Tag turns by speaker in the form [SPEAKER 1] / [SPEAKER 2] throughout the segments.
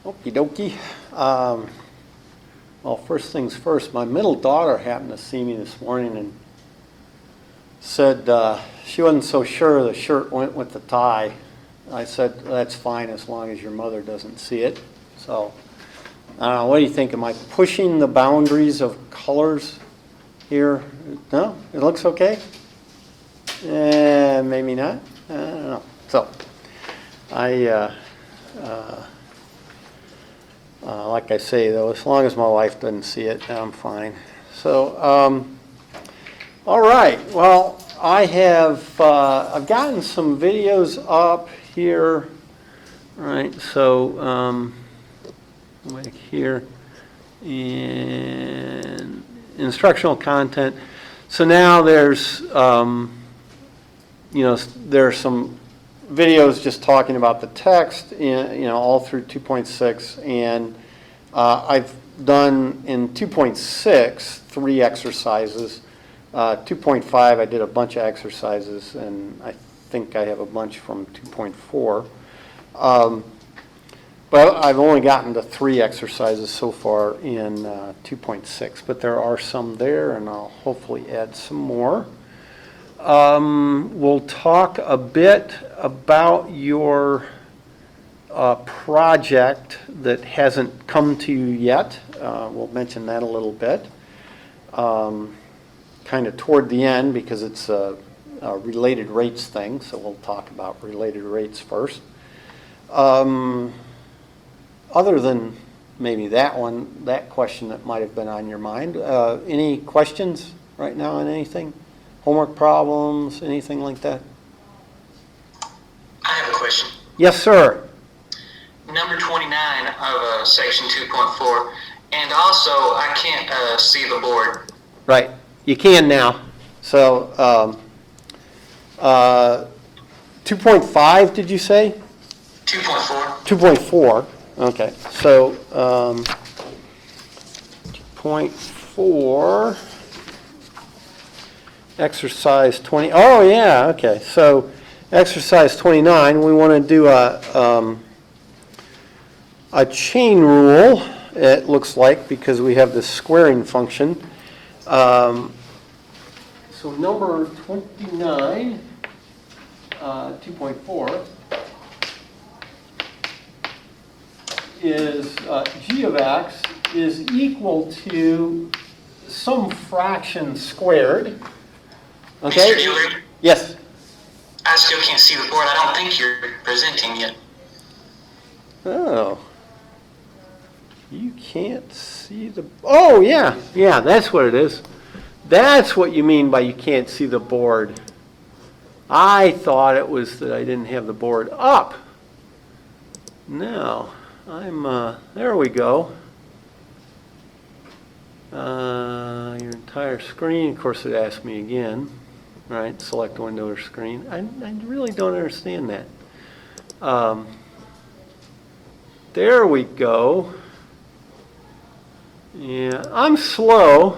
[SPEAKER 1] Okie dokie. Well, first things first, my middle daughter happened to see me this morning and said she wasn't so sure the shirt went with the tie. I said, that's fine as long as your mother doesn't see it. So, I don't know, what do you think? Am I pushing the boundaries of colors here? No? It looks okay? Maybe not. I don't know. So, like I say, though, as long as my wife doesn't see it, I'm fine. So, all right. Well, I've gotten some videos up here. All right. So, like here, and instructional content. So now there's, there's some videos just talking about the text, all through 2.6, and I've done in 2.6 3 exercises. 2.5 I did a bunch of exercises, and I think I have a bunch from 2.4. But I've only gotten to 3 exercises so far in 2.6, but there are some there, and I'll hopefully add some more. We'll talk a bit about your project that hasn't come to you yet. We'll mention that a little bit, kind of toward the end, because it's a related rates thing, so we'll talk about related rates first. Other than maybe that question that might have been on your mind, any questions right now on anything? Homework problems, anything like that?
[SPEAKER 2] I have a question.
[SPEAKER 1] Yes, sir.
[SPEAKER 2] Number 29 of section 2.4, and also I can't see the board.
[SPEAKER 1] Right. You can now. So 2.5, did you say?
[SPEAKER 2] 2.4.
[SPEAKER 1] 2.4. Okay. So 2.4. Exercise 20. Oh, yeah, okay. So exercise 29, we want to do a chain rule, it looks like, because we have this squaring function. So number 29, 2.4, is g of x is equal to some fraction squared. Okay?
[SPEAKER 2] Mr. Dewey?
[SPEAKER 1] Yes.
[SPEAKER 2] I still can't see the board. I don't think you're presenting yet.
[SPEAKER 1] Oh. You can't see the... Oh, yeah. Yeah, that's what it is. That's what you mean by you can't see the board. I thought it was that I didn't have the board up. No. There we go. Your entire screen. Of course, it asked me again. Right, select window or screen. I really don't understand that. There we go. Yeah, I'm slow,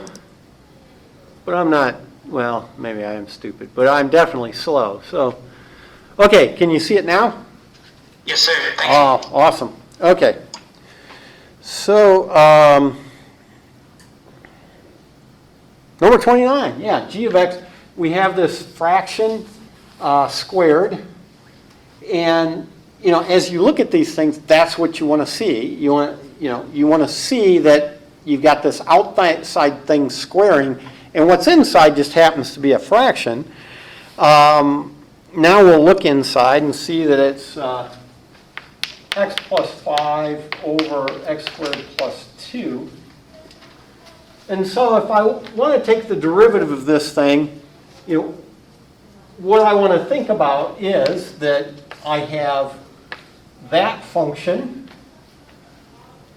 [SPEAKER 1] but I'm not, well, maybe I am stupid, but I'm definitely slow. So, okay, can you see it now?
[SPEAKER 2] Yes, sir. Thank you.
[SPEAKER 1] Oh, awesome. Okay. So, number 29, yeah, g of x. We have this fraction squared, and as you look at these things, that's what you want to see. You want to see that you've got this outside thing squaring, and what's inside just happens to be a fraction. Now we'll look inside and see that it's x plus 5 over x squared plus 2. And so if I want to take the derivative of this thing, what I want to think about is that I have that function,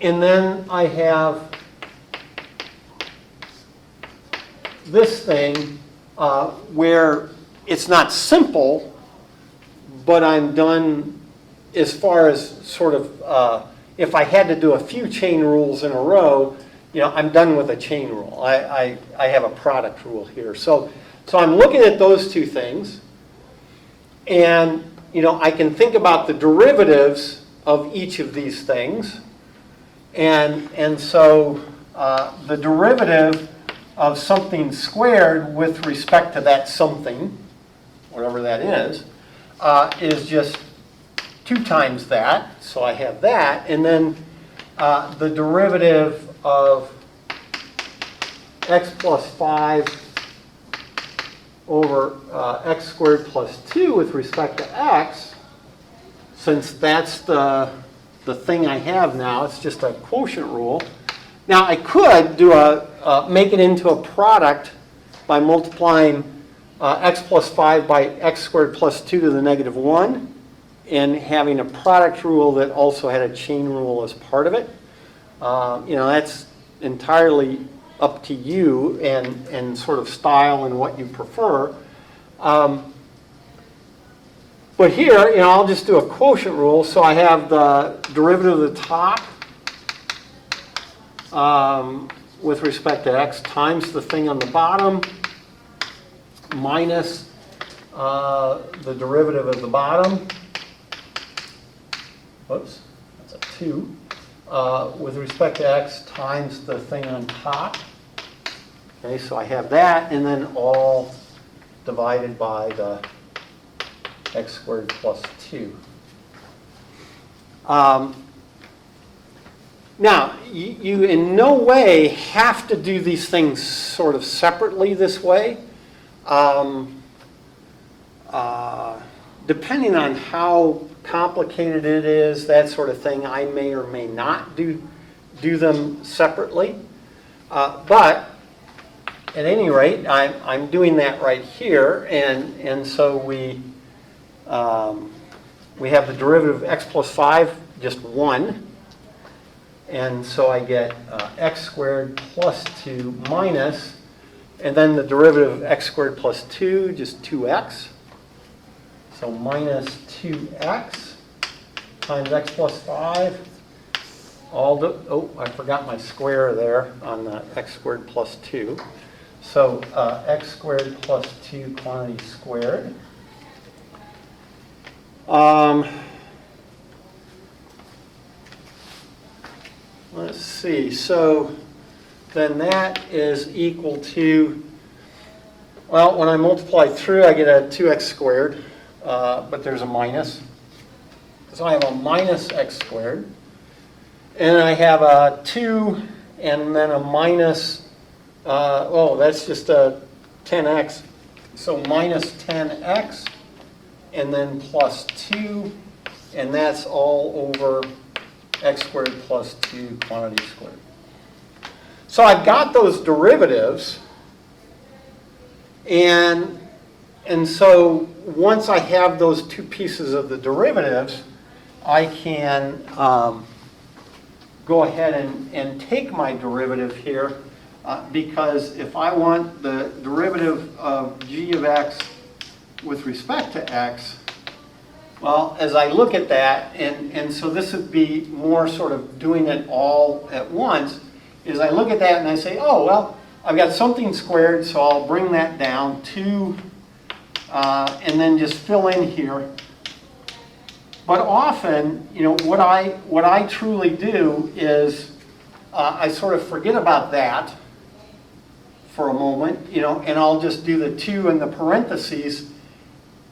[SPEAKER 1] and then I have this thing where it's not simple, but I'm done as far as sort of, if I had to do a few chain rules in a row, I'm done with a chain rule. I have a product rule here. So I'm looking at those two things, and I can think about the derivatives of each of these things. And so the derivative of something squared with respect to that something, whatever that is just 2 times that. So I have that. And then the derivative of x plus 5 over x squared plus 2 with respect to x, since that's the thing I have now, it's just a quotient rule. Now I could do make it into a product by multiplying x plus 5 by x squared plus 2 to the negative 1 and having a product rule that also had a chain rule as part of it. That's entirely up to you and sort of style and what you prefer. But here, I'll just do a quotient rule. So I have the derivative of the top with respect to x times the thing on the bottom minus the derivative of the bottom. Whoops, that's a 2. With respect to x times the thing on top. Okay, so I have that, and then all divided by the x squared plus 2. Now, you in no way have to do these things sort of separately this way. Depending on how complicated it is, that sort of thing, I may or may not do them separately. But at any rate, I'm doing that right here, and so we have the derivative of x plus 5, just 1. And so I get x squared plus 2 minus, and then the derivative of x squared plus 2, just 2x. So minus 2x times x plus 5. I forgot my square there on the x squared plus 2. So x squared plus 2 quantity squared. Let's see. So then that is equal to, well, when I multiply through, I get a 2x squared, but there's a minus. So I have a minus x squared. And I have a 2 and then a minus, that's just a 10x. So minus 10x and then plus 2, and that's all over x squared plus 2 quantity squared. So I've got those derivatives, and so once I have those 2 pieces of the derivatives, I can go ahead and take my derivative here, because if I want the derivative of g of x with respect to x, well, as I look at that, and so this would be more sort of doing it all at once, is I look at that and I say, oh, well, I've got something squared, so I'll bring that down to, and then just fill in here. But often, what I truly do is I sort of forget about that for a moment, and I'll just do the 2 in the parentheses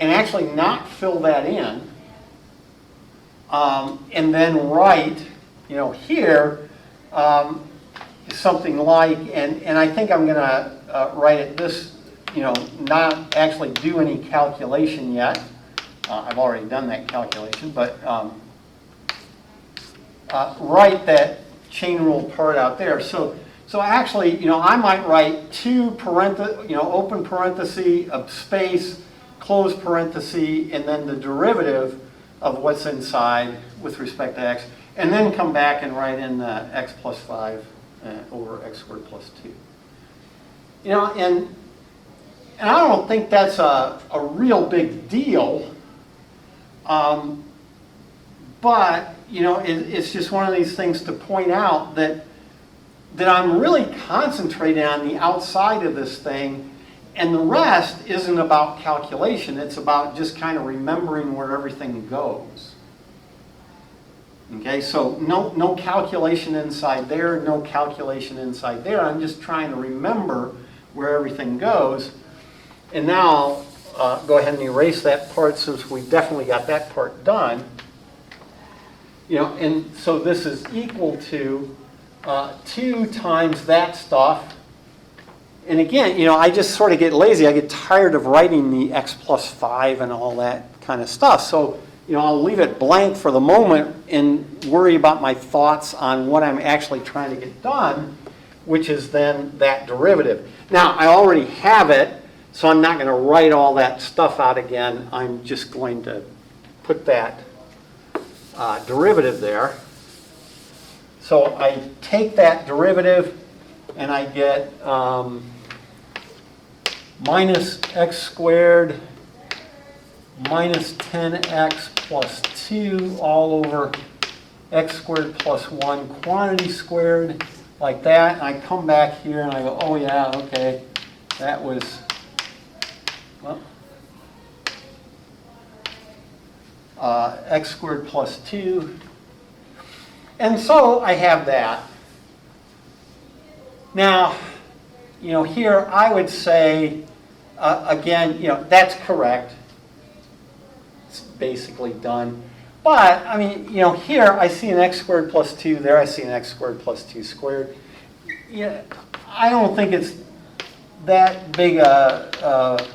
[SPEAKER 1] and actually not fill that in, and then write, here, something like, and I think I'm going to write it this, not actually do any calculation yet. I've already done that calculation, but write that chain rule part out there. So actually, I might write 2 open parenthesis, a space, close parenthesis, and then the derivative of what's inside with respect to x, and then come back and write in the x plus 5 over x squared plus 2. And I don't think that's a real big deal. But, it's just one of these things to point out that I'm really concentrating on the outside of this thing, and the rest isn't about calculation. It's about just kind of remembering where everything goes. Okay, so no calculation inside there, no calculation inside there. I'm just trying to remember where everything goes. And now, go ahead and erase that part since we definitely got that part done. And so this is equal to 2 times that stuff. And again, I just sort of get lazy. I get tired of writing the x plus 5 and all that kind of stuff. So, I'll leave it blank for the moment and worry about my thoughts on what I'm actually trying to get done, which is then that derivative. Now, I already have it, so I'm not going to write all that stuff out again. I'm just going to put that derivative there. So I take that derivative and I get minus x squared minus 10x plus 2 all over x squared plus 1 quantity squared, like that. And I come back here and I go, oh yeah, okay, that was, well, x squared plus 2. And so I have that. Now, here I would say, again, that's correct. It's basically done. But, I mean, here I see an x squared plus 2. There I see an x squared plus 2 squared. I don't think it's that big a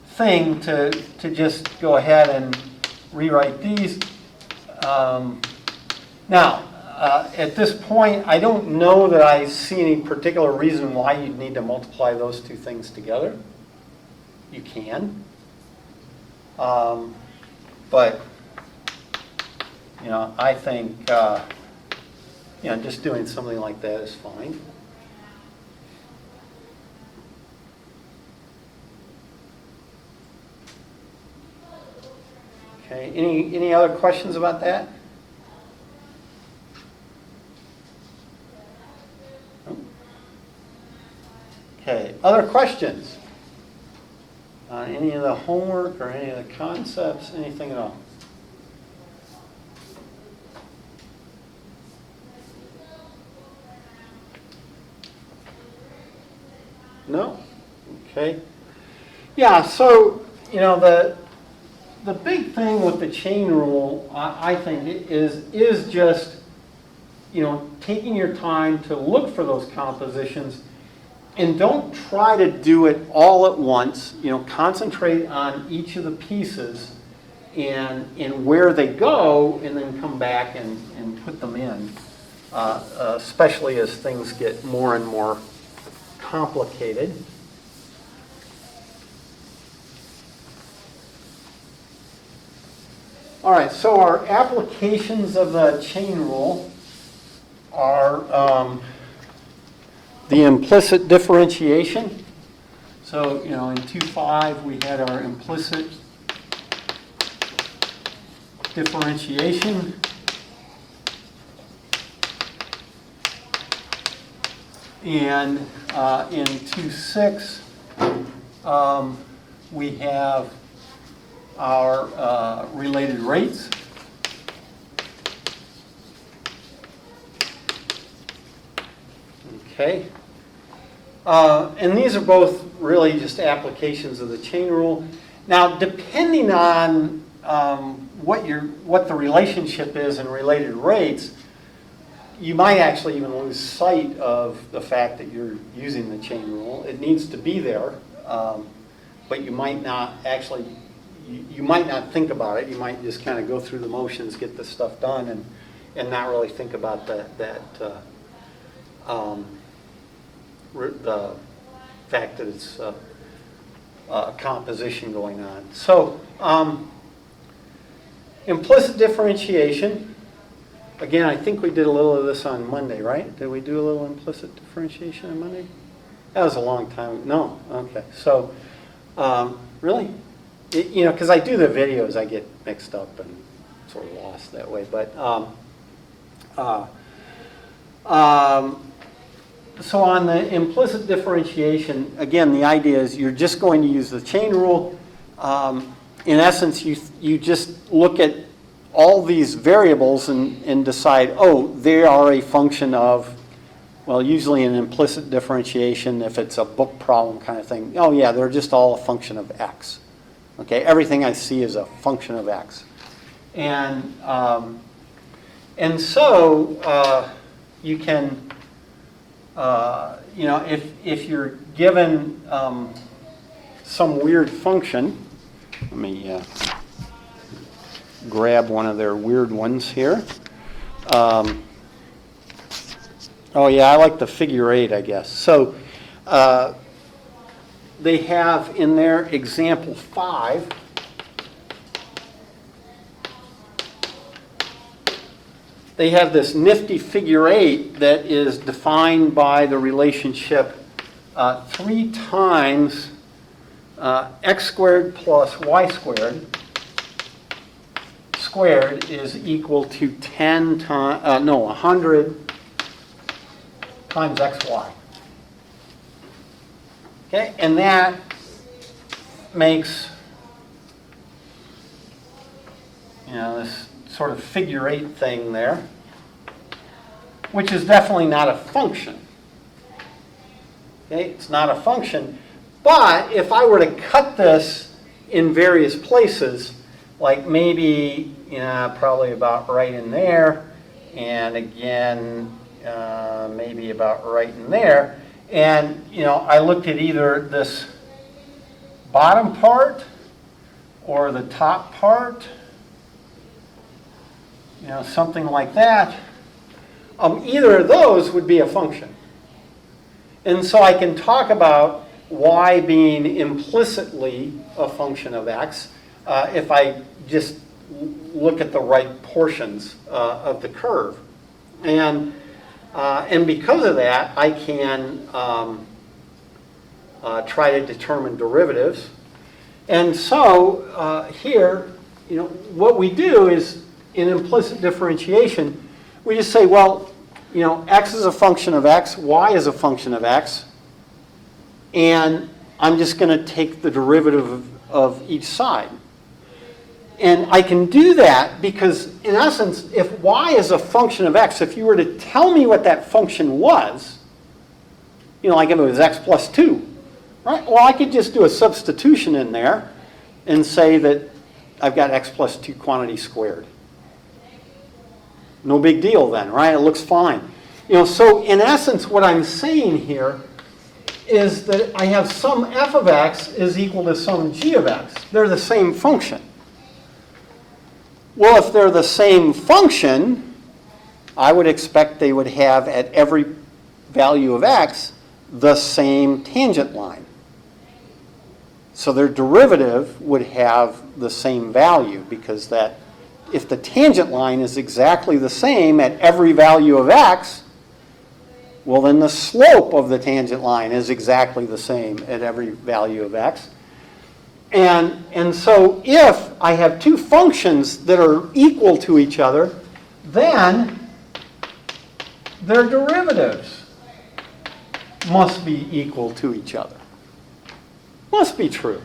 [SPEAKER 1] thing to just go ahead and rewrite these. Now, at this point, I don't know that I see any particular reason why you'd need to multiply those two things together. You can. But, I think, just doing something like that is fine. Okay, any other questions about that? Okay, other questions on any of the homework or any of the concepts, anything at all? No? Okay. Yeah, so, the big thing with the chain rule, I think, is just, taking your time to look for those compositions. And don't try to do it all at once. Concentrate on each of the pieces and where they go, and then come back and put them in, especially as things get more and more complicated. All right, so our applications of the chain rule are the implicit differentiation. So, in 2.5 we had our implicit differentiation. And in 2.6 we have our related rates. Okay. And these are both really just applications of the chain rule. Now, depending on what the relationship is in related rates, you might actually even lose sight of the fact that you're using the chain rule. It needs to be there, but you might not actually, you might not think about it. You might just kind of go through the motions, get the stuff done, and not really think about the fact that it's a composition going on. So, implicit differentiation. Again, I think we did a little of this on Monday, right? Did we do a little implicit differentiation on Monday? That was a long time. No? Okay. So, really? Because I do the videos, I get mixed up and sort of lost that way. But, so on the implicit differentiation, again, the idea is you're just going to use the chain rule. In essence, you just look at all these variables and decide, oh, they are a function of, well, usually in implicit differentiation, if it's a book problem kind of thing, oh yeah, they're just all a function of x. Okay, everything I see is a function of x. And so you can, if you're given some weird function, let me grab one of their weird ones here. Oh yeah, I like the figure 8, I guess. So they have in their example 5, they have this nifty figure 8 that is defined by the relationship 3 times x squared plus y squared is equal to 100 times xy. Okay, and that makes, this sort of figure 8 thing there, which is definitely not a function. Okay, it's not a function, but if I were to cut this in various places, like maybe, probably about right in there, and again, maybe about right in there, and, I looked at either this bottom part or the top part, something like that. Either of those would be a function. And so I can talk about y being implicitly a function of x if I just look at the right portions of the curve. And because of that, I can try to determine derivatives. And so here, what we do is, in implicit differentiation, we just say, well, x is a function of x, y is a function of x, and I'm just going to take the derivative of each side. And I can do that because, in essence, if y is a function of x, if you were to tell me what that function was, like if it was x plus 2, right? Well, I could just do a substitution in there and say that I've got x plus 2 quantity squared. No big deal then, right? It looks fine. So in essence, what I'm saying here is that I have some f of x is equal to some g of x. They're the same function. Well, if they're the same function, I would expect they would have at every value of x the same tangent line. So their derivative would have the same value, because that if the tangent line is exactly the same at every value of x, well, then the slope of the tangent line is exactly the same at every value of x. And so if I have two functions that are equal to each other, then their derivatives must be equal to each other. Must be true.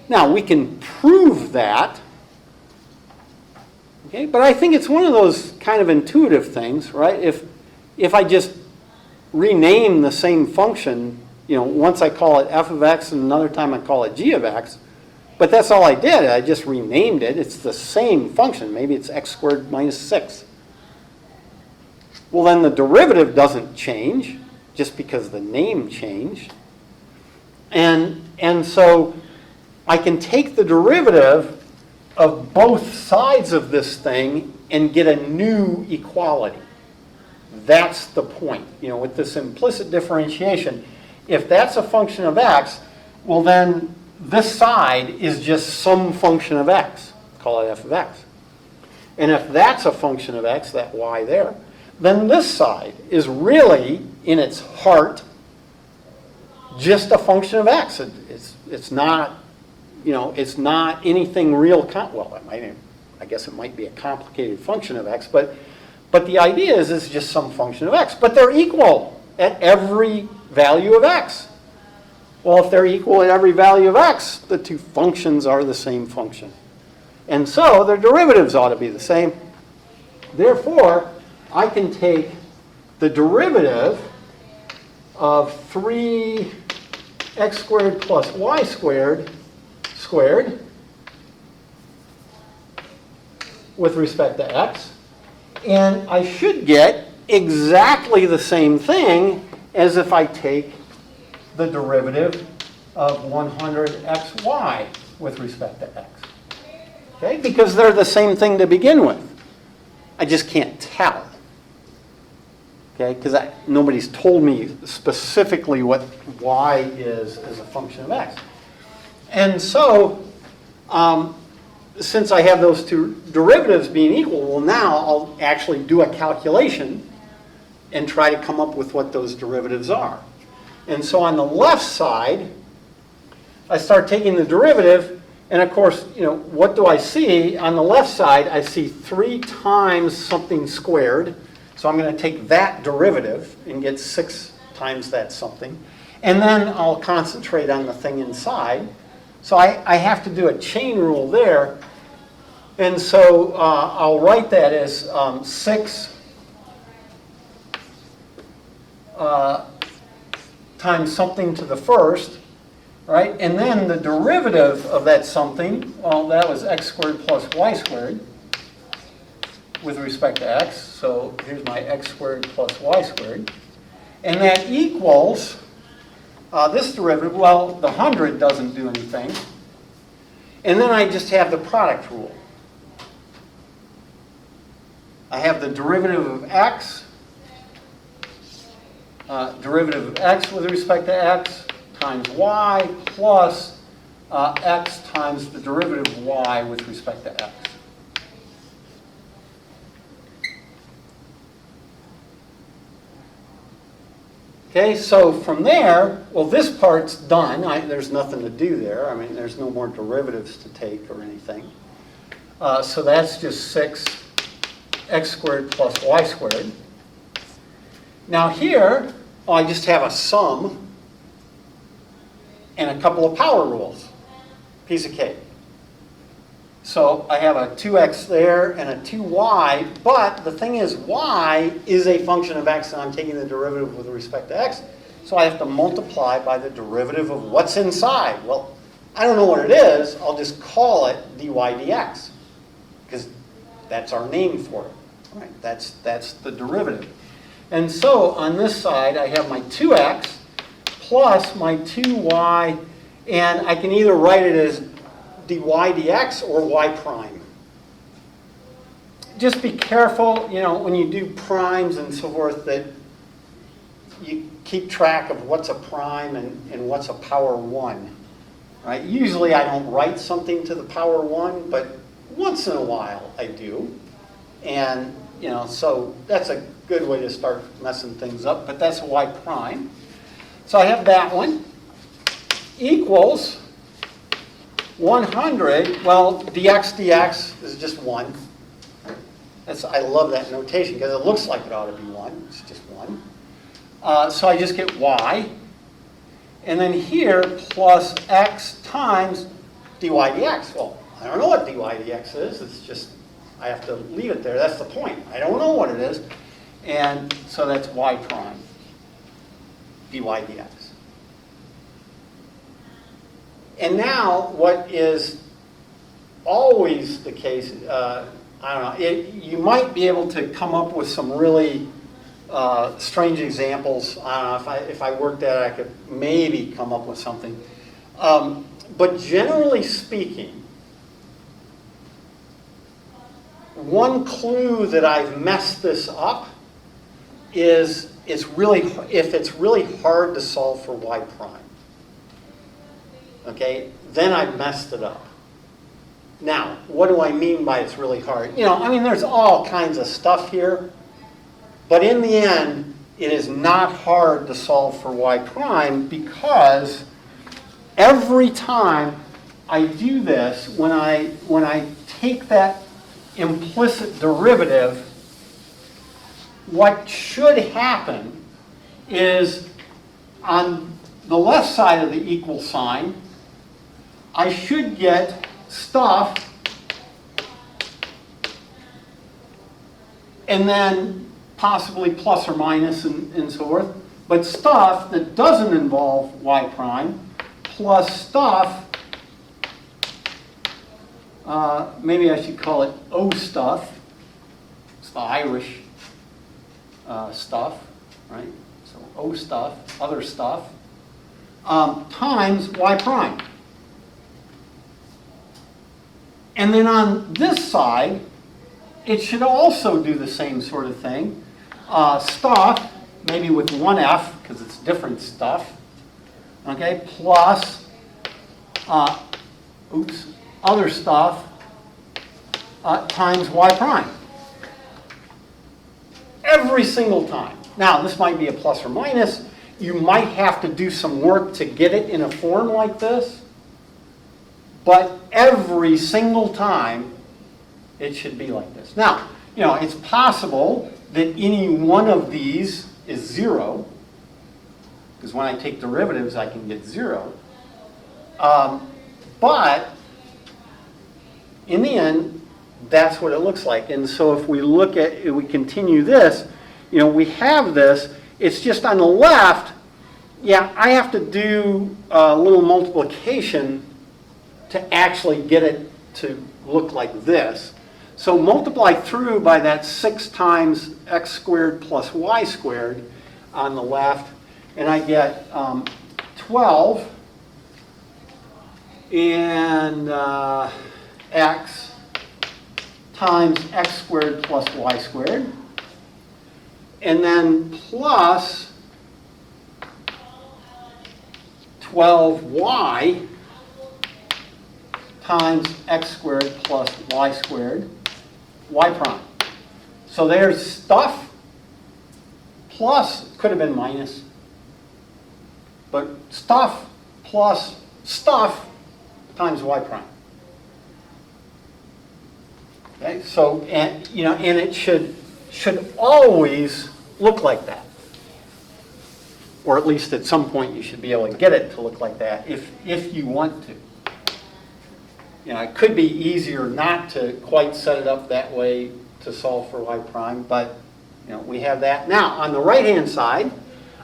[SPEAKER 1] Now, we can prove that, okay, but I think it's one of those kind of intuitive things, right? If I just rename the same function, once I call it f of x and another time I call it g of x, but that's all I did. I just renamed it. It's the same function. Maybe it's x squared minus 6. Well, then the derivative doesn't change just because the name changed. And so I can take the derivative of both sides of this thing and get a new equality. That's the point. With this implicit differentiation, if that's a function of x, well then this side is just some function of x. Call it f of x. And if that's a function of x, that y there, then this side is really, in its heart, just a function of x. It's not, it's not anything real. I guess it might be a complicated function of x, but the idea is it's just some function of x. But they're equal at every value of x. Well, if they're equal at every value of x, the two functions are the same function. And so their derivatives ought to be the same. Therefore, I can take the derivative of 3x squared plus y squared with respect to x, and I should get exactly the same thing as if I take the derivative of 100xy with respect to x. Okay? Because they're the same thing to begin with. I just can't tell. Okay? Because nobody's told me specifically what y is as a function of x. And so, since I have those two derivatives being equal, well, now I'll actually do a calculation and try to come up with what those derivatives are. And so on the left side, I start taking the derivative, and of course, what do I see? On the left side, I see 3 times something squared. So I'm going to take that derivative and get 6 times that something. And then I'll concentrate on the thing inside. So I have to do a chain rule there. And so I'll write that as 6 times something to the first, right? And then the derivative of that something, well, that was x squared plus y squared with respect to x. So here's my x squared plus y squared. And that equals this derivative, well, the 100 doesn't do anything. And then I just have the product rule. I have the derivative of x with respect to x times y plus x times the derivative of y with respect to x. Okay, so from there, well, this part's done. There's nothing to do there. I mean, there's no more derivatives to take or anything. So that's just 6x squared plus y squared. Now here, I just have a sum and a couple of power rules. Piece of cake. So I have a 2x there and a 2y, but the thing is y is a function of x, and I'm taking the derivative with respect to x, so I have to multiply by the derivative of what's inside. Well, I don't know what it is. I'll just call it dy dx, because that's our name for it. Right? That's the derivative. And so on this side, I have my 2x plus my 2y, and I can either write it as dy dx or y prime. Just be careful, when you do primes and so forth, that you keep track of what's a prime and what's a power 1. Right? Usually I don't write something to the power 1, but once in a while I do. And, so that's a good way to start messing things up, but that's a y prime. So I have that one equals 100, well, dx is just 1. I love that notation because it looks like it ought to be 1. It's just 1. So I just get y. And then here, plus x times dy dx. Well, I don't know what dy dx is. It's just, I have to leave it there. That's the point. I don't know what it is. And so that's y prime dy dx. And now, what is always the case, I don't know, you might be able to come up with some really strange examples. I don't know, if I worked at it, I could maybe come up with something. But generally speaking, one clue that I've messed this up is if it's really hard to solve for y prime. Okay, then I've messed it up. Now, what do I mean by it's really hard? There's all kinds of stuff here, but in the end, it is not hard to solve for y prime because every time I do this, when I take that implicit derivative, what should happen is on the left side of the equal sign, I should get stuff and then possibly plus or minus and so forth. But stuff that doesn't involve y prime plus stuff, maybe I should call it O stuff. It's the Irish stuff, right? So O stuff, other stuff, times y prime. And then on this side, it should also do the same sort of thing. Stuff, maybe with one F, because it's different stuff, okay, plus, other stuff times y prime. Every single time. Now, this might be a plus or minus. You might have to do some work to get it in a form like this, but every single time, it should be like this. Now, you know, it's possible that any one of these is 0, because when I take derivatives, I can get 0. But in the end, that's what it looks like. And so if we look at, if we continue this, you know, we have this. It's just on the left, yeah, I have to do a little multiplication to actually get it to look like this. So multiply through by that 6 times x squared plus y squared on the left, and I get 12 and x times x squared plus y squared, and then plus 12y times x squared plus y squared, y prime. So there's stuff plus, could have been minus, but stuff plus stuff times y prime. Okay, so, and, you know, and it should always look like that. Or at least at some point you should be able to get it to look like that if you want to. You know, it could be easier not to quite set it up that way to solve for y prime, but you know, we have that. Now, on the right-hand side,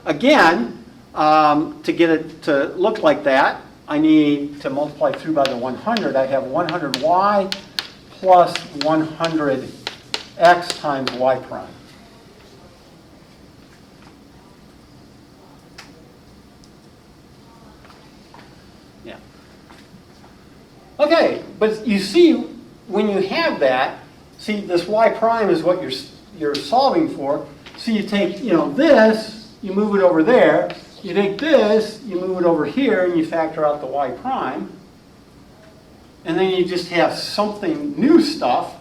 [SPEAKER 1] again, to get it to look like that, I need to multiply through by the 100. I have 100y plus 100x times y prime. Yeah. Okay, but you see, when you have that, see, this y prime is what you're solving for. So you take, you know, this, you move it over there. You take this, you move it over here, and you factor out the y prime. And then you just have something new stuff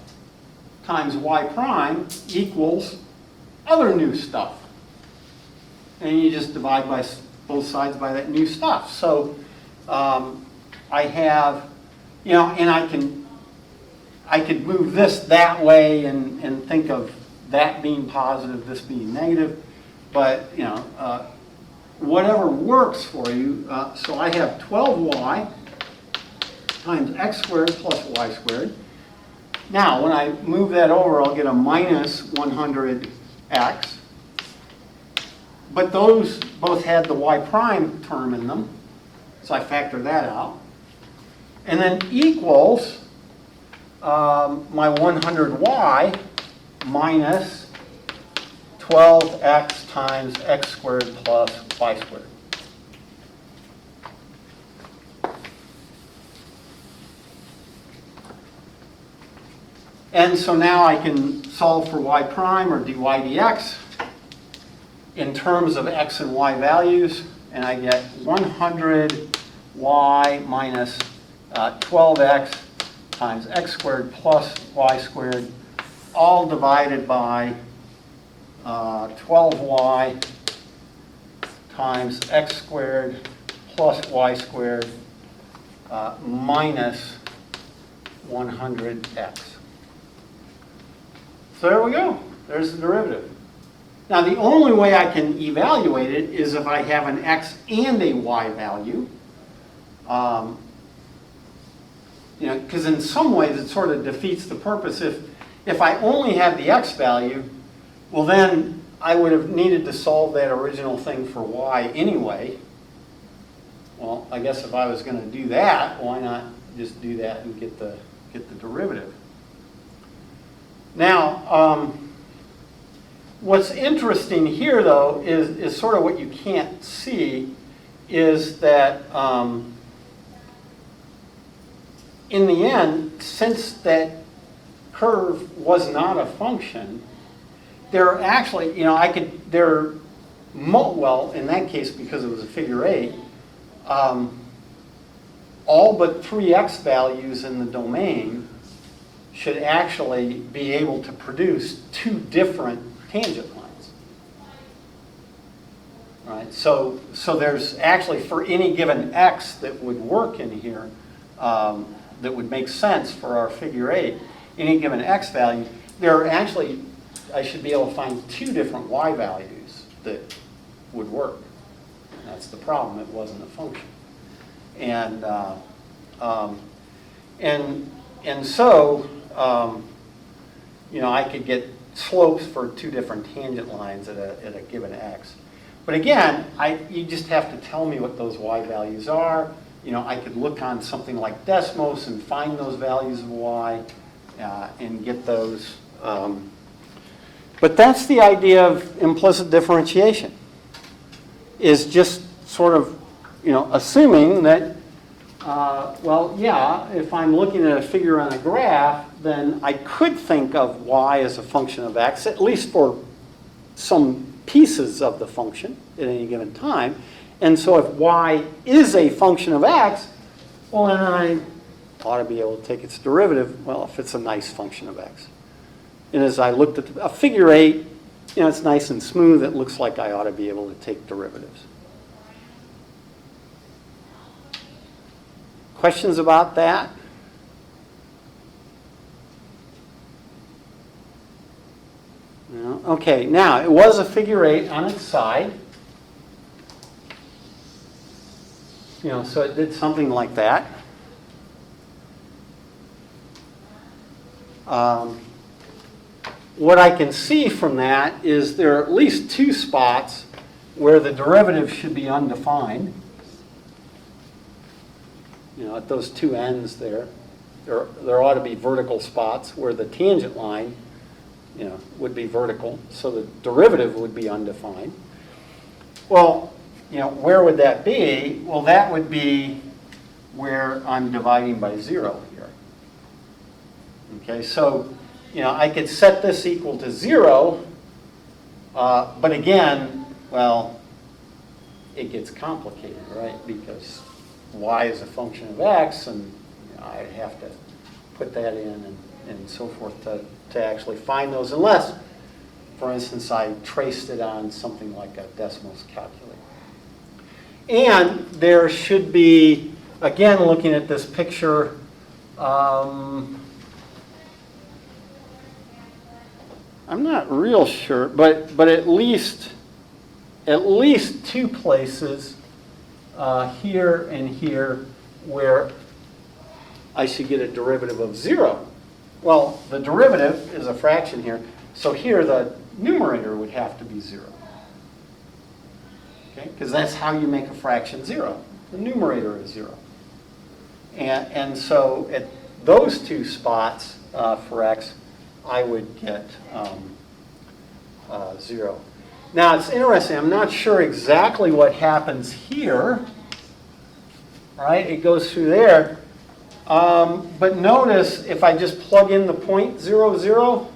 [SPEAKER 1] times y prime equals other new stuff. And you just divide by both sides by that new stuff. So I have, you know, and I could move this that way and think of that being positive, this being negative. But, you know, whatever works for you. So I have 12y times x squared plus y squared. Now, when I move that over, I'll get a minus 100x. But those both had the y prime term in them, so I factor that out. And then equals my 100y minus 12x times x squared plus y squared. And so now I can solve for y prime or dy dx in terms of x and y values, and I get 100y minus 12x times x squared plus y squared, all divided by 12y times x squared plus y squared minus 100x. So there we go. There's the derivative. Now, the only way I can evaluate it is if I have an x and a y value. You know, because in some ways it sort of defeats the purpose. If I only have the x value, well then I would have needed to solve that original thing for y anyway. Well, I guess if I was going to do that, why not just do that and get the derivative? Now, what's interesting here, though, is sort of what you can't see, is that in the end, since that curve was not a function, there are actually, well, in that case, because it was a figure 8, all but 3x values in the domain should actually be able to produce two different tangent lines. Right? So there's actually, for any given x that would work in here, that would make sense for our figure 8, any given x value, there are actually, I should be able to find two different y values that would work. That's the problem, it wasn't a function. And so, I could get slopes for two different tangent lines at a given x. But again, you just have to tell me what those y values are. I could look on something like Desmos and find those values of y and get those. But that's the idea of implicit differentiation, is just sort of, assuming that, if I'm looking at a figure on a graph, then I could think of y as a function of x, at least for some pieces of the function at any given time. And so if y is a function of x, well, then I ought to be able to take its derivative, well, if it's a nice function of x. And as I looked at a figure 8, it's nice and smooth. It looks like I ought to be able to take derivatives. Questions about that? No? Okay, now it was a figure 8 on its side. So it did something like that. What I can see from that is there are at least two spots where the derivative should be undefined. At those two ends there ought to be vertical spots where the tangent line, would be vertical, so the derivative would be undefined. Well, where would that be? Well, that would be where I'm dividing by 0 here. Okay, so, I could set this equal to 0, but again, well, it gets complicated, right? Because y is a function of x, and I'd have to put that in and so forth to actually find those, unless, for instance, I traced it on something like a Desmos calculator. And there should be, again, looking at this picture, I'm not real sure, but at least two places here and here where I should get a derivative of 0. Well, the derivative is a fraction here, so here the numerator would have to be 0. Okay, because that's how you make a fraction 0. The numerator is 0. And so at those two spots for x, I would get 0. Now it's interesting, I'm not sure exactly what happens here. Right, it goes through there. But notice if I just plug in the point 0, 0,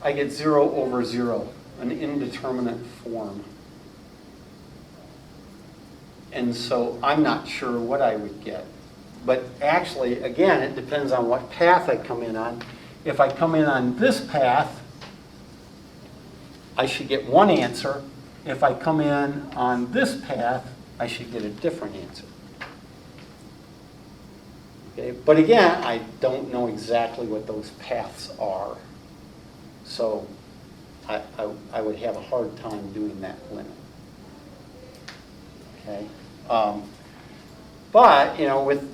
[SPEAKER 1] I get 0 over 0, an indeterminate form. And so I'm not sure what I would get. But actually, again, it depends on what path I come in on. If I come in on this path, I should get one answer. If I come in on this path, I should get a different answer. Okay? But again, I don't know exactly what those paths are. So I would have a hard time doing that limit. Okay? But,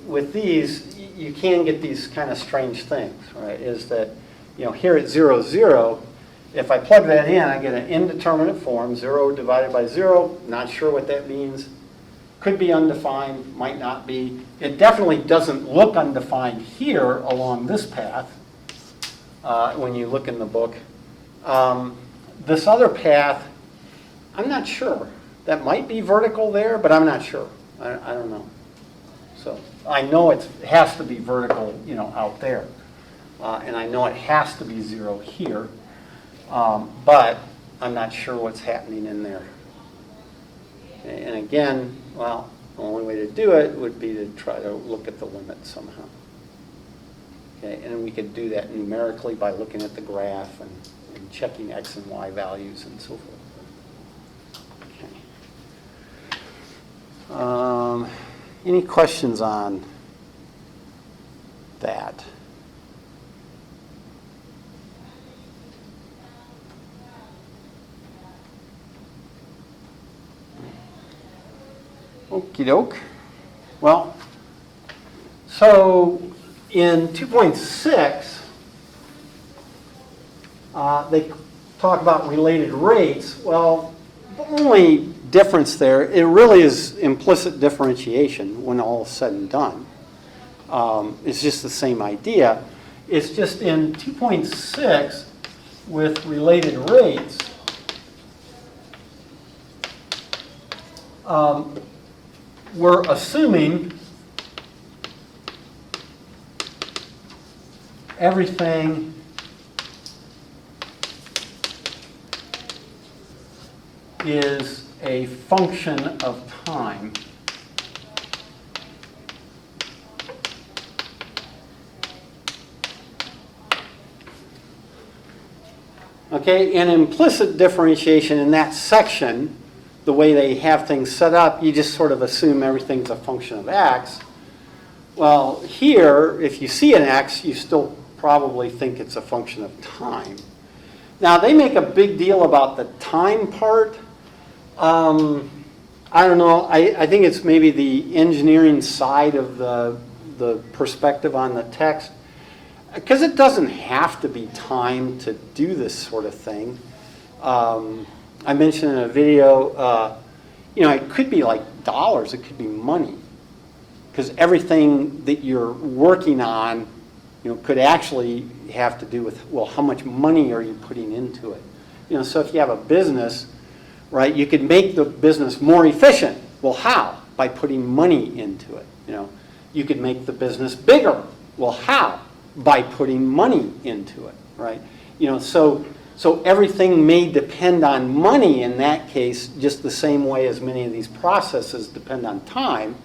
[SPEAKER 1] with these, you can get these kind of strange things, right? Is that here at 0, 0, if I plug that in, I get an indeterminate form, 0 divided by 0. Not sure what that means. Could be undefined, might not be. It definitely doesn't look undefined here along this path when you look in the book. This other path, I'm not sure. That might be vertical there, but I'm not sure. I don't know. So I know it has to be vertical, out there. And I know it has to be 0 here. But I'm not sure what's happening in there. And again, well, the only way to do it would be to try to look at the limit somehow. Okay, and we could do that numerically by looking at the graph and checking x and y values and so forth. Okay. Any questions on that? Okie doke. Well, so in 2.6, they talk about related rates. Well, the only difference there, it really is implicit differentiation when all is said and done. It's just the same idea. It's just in 2.6 with related rates, we're assuming everything is a function of time. Okay, and implicit differentiation in that section, the way they have things set up, you just sort of assume everything's a function of x. Well, here, if you see an x, you still probably think it's a function of time. Now, they make a big deal about the time part. I don't know. I think it's maybe the engineering side of the perspective on the text. Because it doesn't have to be time to do this sort of thing. I mentioned in a video, it could be like dollars, it could be money. Because everything that you're working on, could actually have to do with, well, how much money are you putting into it? So if you have a business, right, you could make the business more efficient. Well, how? By putting money into it. You could make the business bigger. Well, how? By putting money into it, right? So everything may depend on money in that case, just the same way as many of these processes depend on time.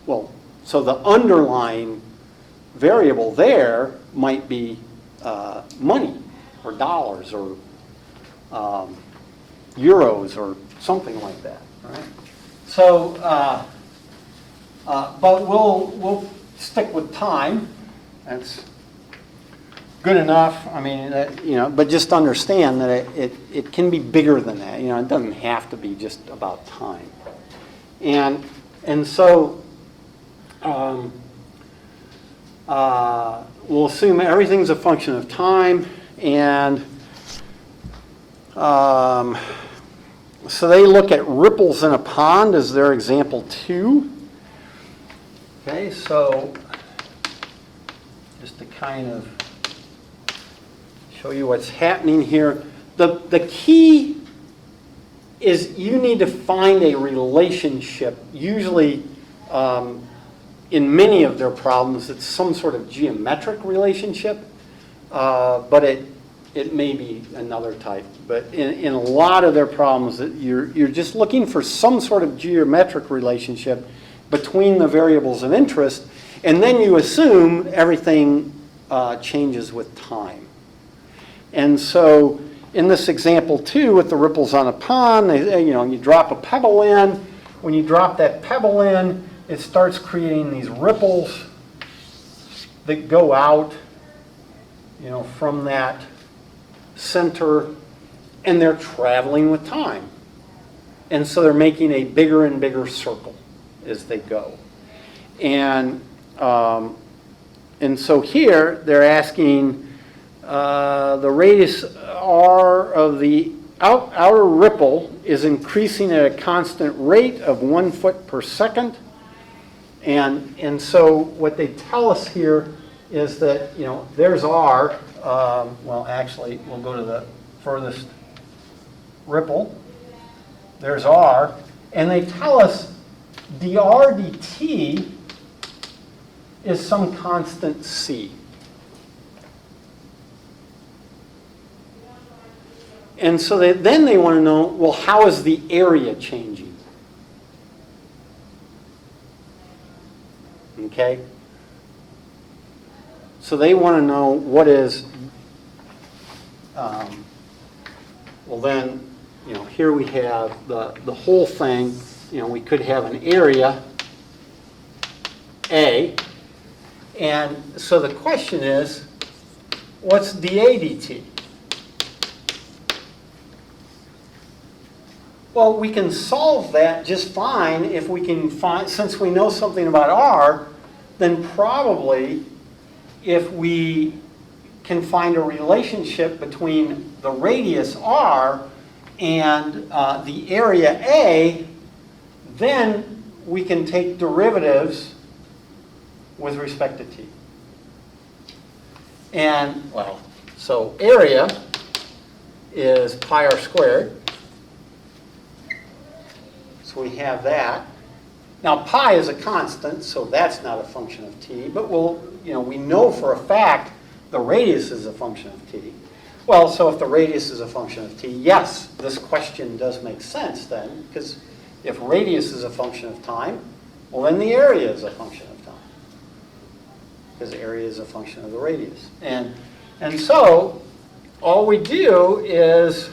[SPEAKER 1] Well, so the underlying variable there might be money or dollars or euros or something like that, right? So, but we'll stick with time. That's good enough. I mean, but just understand that it can be bigger than that. It doesn't have to be just about time. And so we'll assume everything's a function of time, and so they look at ripples in a pond as their example 2. Okay, so just to kind of show you what's happening here. The key is you need to find a relationship. Usually, in many of their problems, it's some sort of geometric relationship, but it may be another type. But in a lot of their problems, you're just looking for some sort of geometric relationship between the variables of interest, and then you assume everything changes with time. And so in this example 2 with the ripples on a pond, you drop a pebble in. When you drop that pebble in, it starts creating these ripples that go out, from that center, and they're traveling with time. And so they're making a bigger and bigger circle as they go. And so here they're asking, the radius r of the outer ripple is increasing at a constant rate of 1 foot per second. And so what they tell us here is that, you know, there's r. Well, actually, we'll go to the furthest ripple. There's r. And they tell us dr dt is some constant c. And so then they want to know, well, how is the area changing? Okay? So they want to know what is, well then, you know, here we have the whole thing. You know, we could have an area, A. And so the question is, what's dA dt? Well, we can solve that just fine if we can find, since we know something about r, then probably if we can find a relationship between the radius r and the area A, then we can take derivatives with respect to t. And, well, so area is pi r squared. So we have that. Now pi is a constant, so that's not a function of t, but we know for a fact the radius is a function of t. Well, so if the radius is a function of t, yes, this question does make sense then, because if radius is a function of time, well then the area is a function of time, because area is a function of the radius. And so all we do is,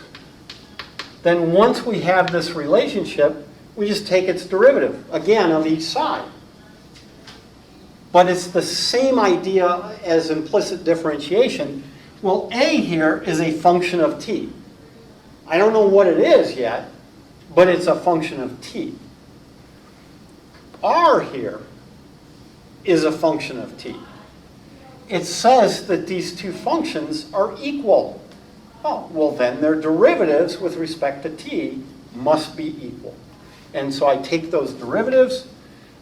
[SPEAKER 1] then once we have this relationship, we just take its derivative, again, on each side. But it's the same idea as implicit differentiation. Well, A here is a function of t. I don't know what it is yet, but it's a function of t. R here is a function of t. It says that these two functions are equal. Oh, well then their derivatives with respect to t must be equal. And so I take those derivatives,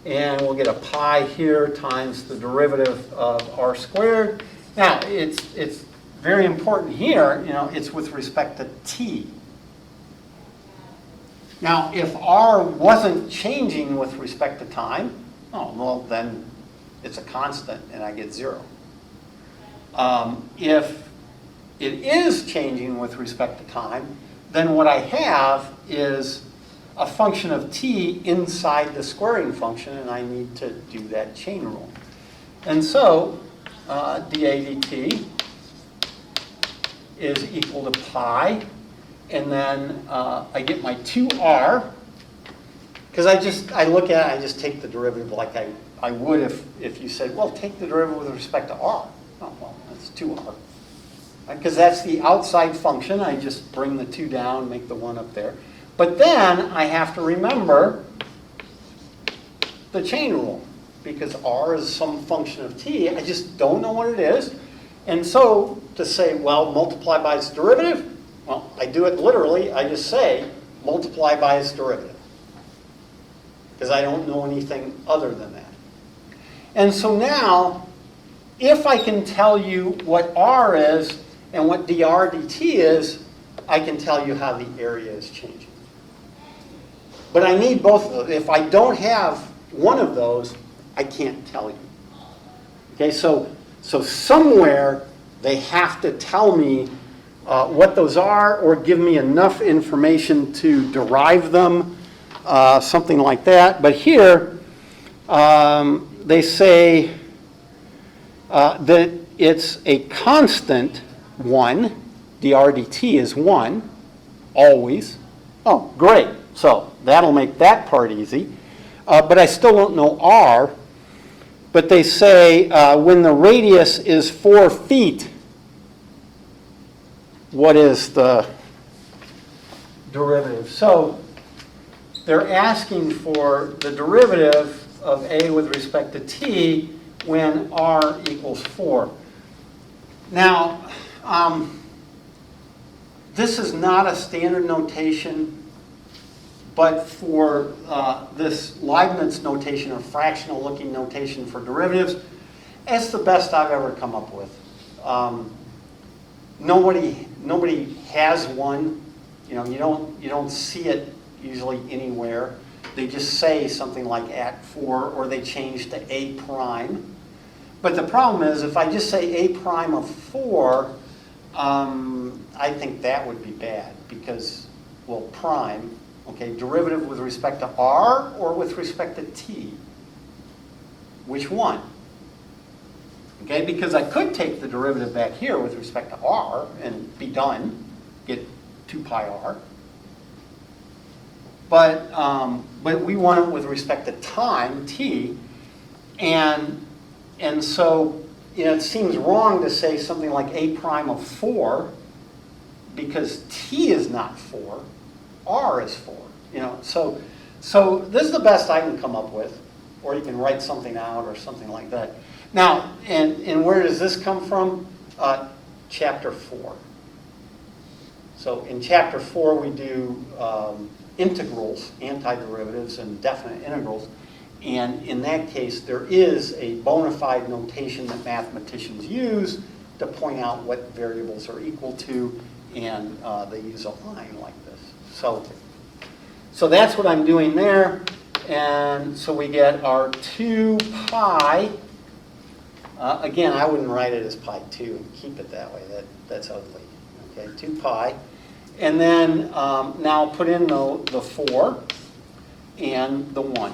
[SPEAKER 1] and we'll get a pi here times the derivative of r squared. Now, it's very important here, you know, it's with respect to t. Now, if r wasn't changing with respect to time, oh, well, then it's a constant, and I get 0. If it is changing with respect to time, then what I have is a function of t inside the squaring function, and I need to do that chain rule. And so dA dt is equal to pi, and then I get my 2r, because I look at it, I just take the derivative like I would if you said, well, take the derivative with respect to r. Oh, well, that's 2r. Because that's the outside function. I just bring the 2 down, make the 1 up there. But then I have to remember the chain rule, because r is some function of t. I just don't know what it is. And so to say, well, multiply by its derivative, well, I do it literally. I just say multiply by its derivative, because I don't know anything other than that. And so now, if I can tell you what r is and what dr dt is, I can tell you how the area is changing. But I need both of those. If I don't have one of those, I can't tell you. Okay, so somewhere they have to tell me what those are, or give me enough information to derive them, something like that. But here, they say that it's a constant 1, dr dt is 1, always. Oh, great. So that'll make that part easy. But I still don't know r. But they say when the radius is 4 feet, what is the derivative? So they're asking for the derivative of a with respect to t when r equals 4. Now, This is not a standard notation, but for this Leibniz notation or fractional looking notation for derivatives, it's the best I've ever come up with. Nobody has one. You know, you don't see it usually anywhere. They just say something like at 4, or they change to a prime. But the problem is, if I just say a prime of 4, I think that would be bad because, well, prime, okay, derivative with respect to r or with respect to t? Which one? Okay, because I could take the derivative back here with respect to r and be done, get 2 pi r. But we want it with respect to time, t, and so, you know, it seems wrong to say something like a prime of 4 because t is not 4, r is 4. You know, so this is the best I can come up with, or you can write something out or something like that. Now, and where does this come from? Chapter 4. So in chapter 4 we do integrals, antiderivatives, and definite integrals. And in that case, there is a bona fide notation that mathematicians use to point out what variables are equal to, and they use a line like this. So that's what I'm doing there. And so we get our 2 pi. Again, I wouldn't write it as pi 2 and keep it that way. That's ugly. Okay, 2 pi. And then now put in the 4 and the 1.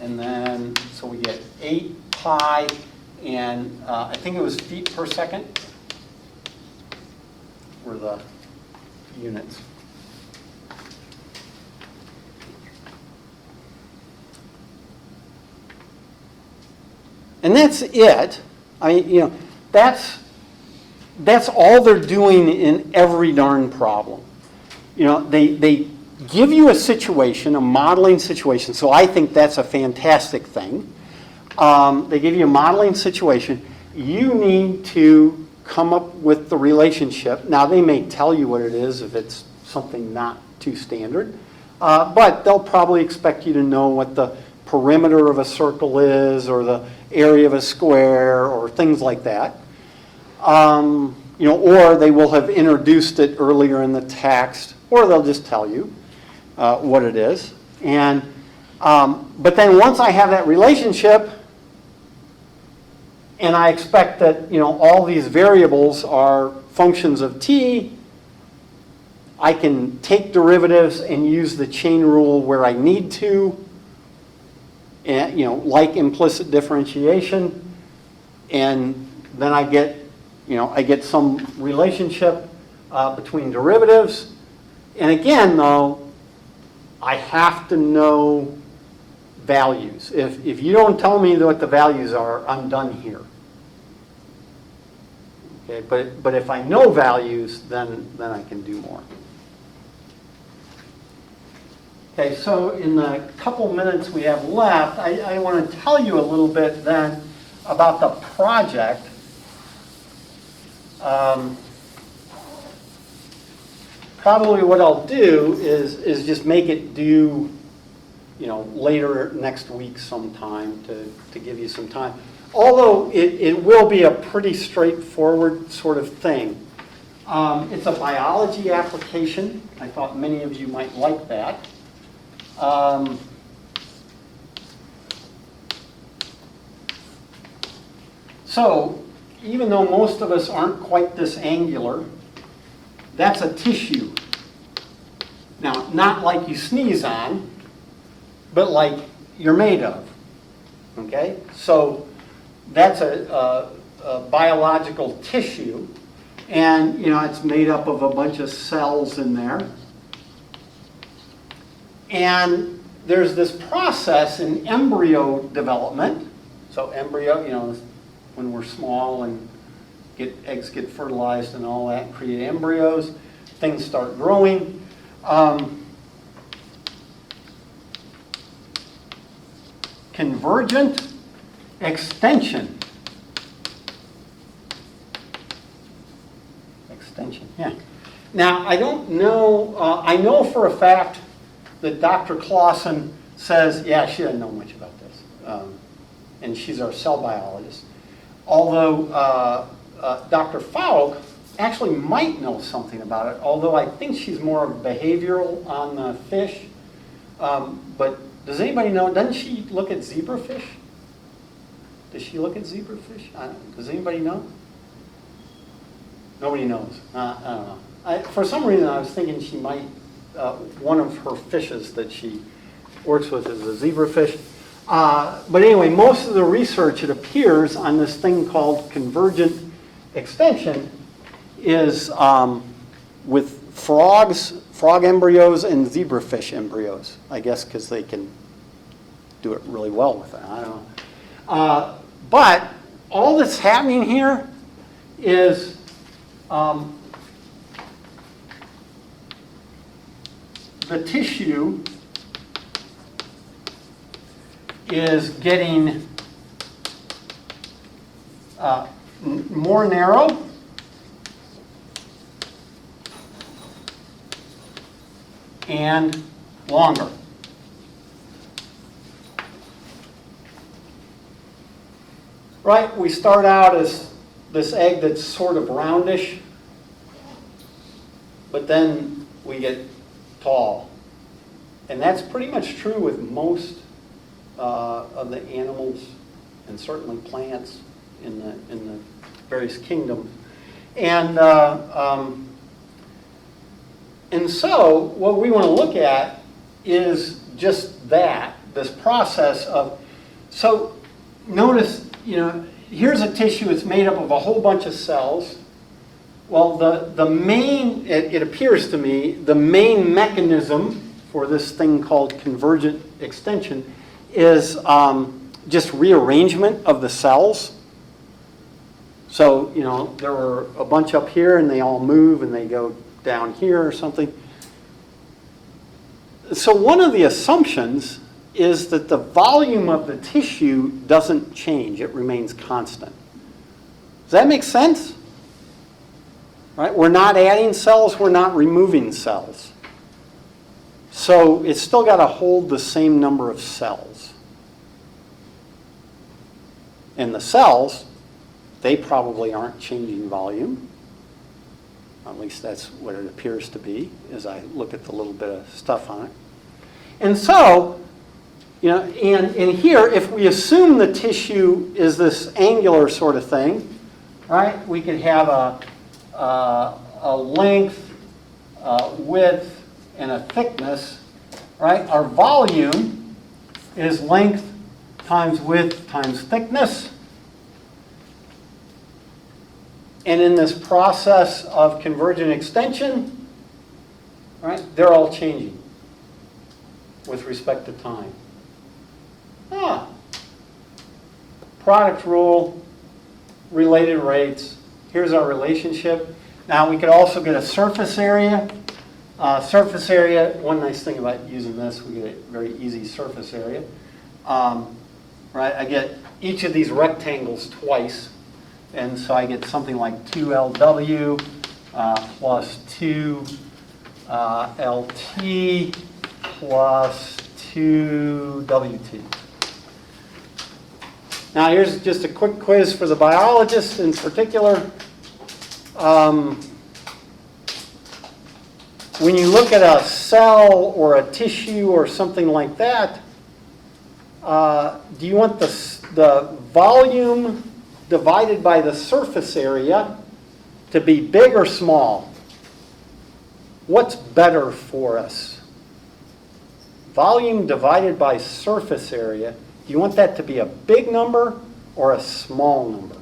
[SPEAKER 1] And then, so we get 8 pi, and I think it was feet per second were the units. And that's it. I mean, you know, that's all they're doing in every darn problem. You know, they give you a situation, a modeling situation, so I think that's a fantastic thing. They give you a modeling situation. You need to come up with the relationship. Now, they may tell you what it is if it's something not too standard, but they'll probably expect you to know what the perimeter of a circle is, or the area of a square, or things like that. You know, or they will have introduced it earlier in the text, or they'll just tell you what it is. And but then once I have that relationship, and I expect that, you know, all these variables are functions of t, I can take derivatives and use the chain rule where I need to, and, you know, like implicit differentiation, and then I get, you know, I get some relationship between derivatives. And again, though, I have to know values. If you don't tell me what the values are, I'm done here. Okay, but if I know values, then I can do more. Okay, so in the couple minutes we have left, I want to tell you a little bit then about the project. Probably what I'll do is just make it due, you know, later next week sometime to give you some time. Although it will be a pretty straightforward sort of thing. It's a biology application. I thought many of you might like that. So, even though most of us aren't quite this angular, that's a tissue. Now, not like you sneeze on, but like you're made of. Okay? So, that's a biological tissue, and, you know, it's made up of a bunch of cells in there. And there's this process in embryo development. So embryo, you know, when we're small and eggs get fertilized and all that, create embryos, things start growing. Convergent extension extension, yeah. Now, I don't know, I know for a fact that Dr. Clausen says, yeah, she doesn't know much about this. And she's our cell biologist. Although Dr. Falk actually might know something about it, although I think she's more behavioral on the fish. But does anybody know, doesn't she look at zebrafish? Does she look at zebrafish? Does anybody know? Nobody knows. I don't know. For some reason, I was thinking she might, one of her fishes that she works with is a zebrafish. But anyway, most of the research, it appears, on this thing called convergent extension is with frogs, frog embryos, and zebrafish embryos, I guess because they can do it really well with it. I don't know. But all that's happening here is the tissue is getting more narrow and longer. Right, we start out as this egg that's sort of roundish, but then we get tall. And that's pretty much true with most of the animals and certainly plants in the various kingdoms. And so what we want to look at is just that, this process of, so notice, here's a tissue that's made up of a whole bunch of cells. Well, the main, it appears to me, the main mechanism for this thing called convergent extension is just rearrangement of the cells. So, there were a bunch up here and they all move and they go down here or something. So one of the assumptions is that the volume of the tissue doesn't change, it remains constant. Does that make sense? Right? We're not adding cells, we're not removing cells. So it's still got to hold the same number of cells. And the cells, they probably aren't changing volume. At least that's what it appears to be as I look at the little bit of stuff on it. And so, and here, if we assume the tissue is this angular sort of thing, right, we could have a length, width, and a thickness, right? Our volume is length times width times thickness. And in this process of convergent extension, right, they're all changing with respect to time. Product rule, related rates. Here's our relationship. Now we could also get a surface area. Surface area, one nice thing about using this, we get a very easy surface area. Right, I get each of these rectangles twice. And so I get something like 2LW plus 2LT plus 2WT. Now here's just a quick quiz for the biologists in particular. When you look at a cell or a tissue or something like that, do you want the volume divided by the surface area to be big or small? What's better for us? Volume divided by surface area, do you want that to be a big number or a small number?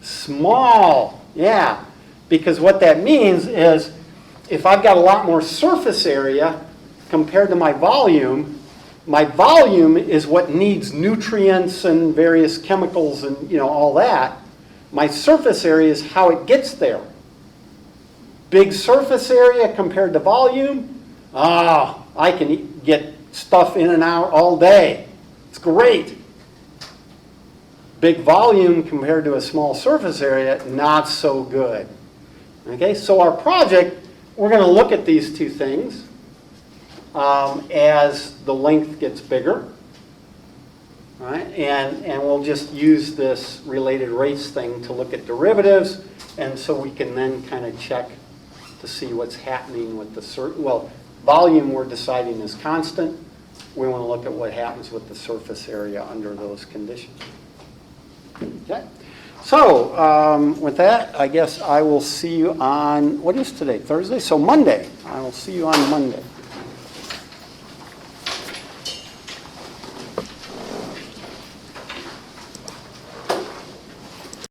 [SPEAKER 1] Small, yeah. Because what that means is if I've got a lot more surface area compared to my volume is what needs nutrients and various chemicals and all that. My surface area is how it gets there. Big surface area compared to volume, I can get stuff in and out all day. It's great. Big volume compared to a small surface area, not so good. Okay, so our project, we're going to look at these two things as the length gets bigger. All right, and we'll just use this related rates thing to look at derivatives, and so we can then kind of check to see what's happening with the well, volume we're deciding is constant. We want to look at what happens with the surface area under those conditions. Okay, so with that, I guess I will see you on, what is today, Thursday? So Monday. I will see you on Monday.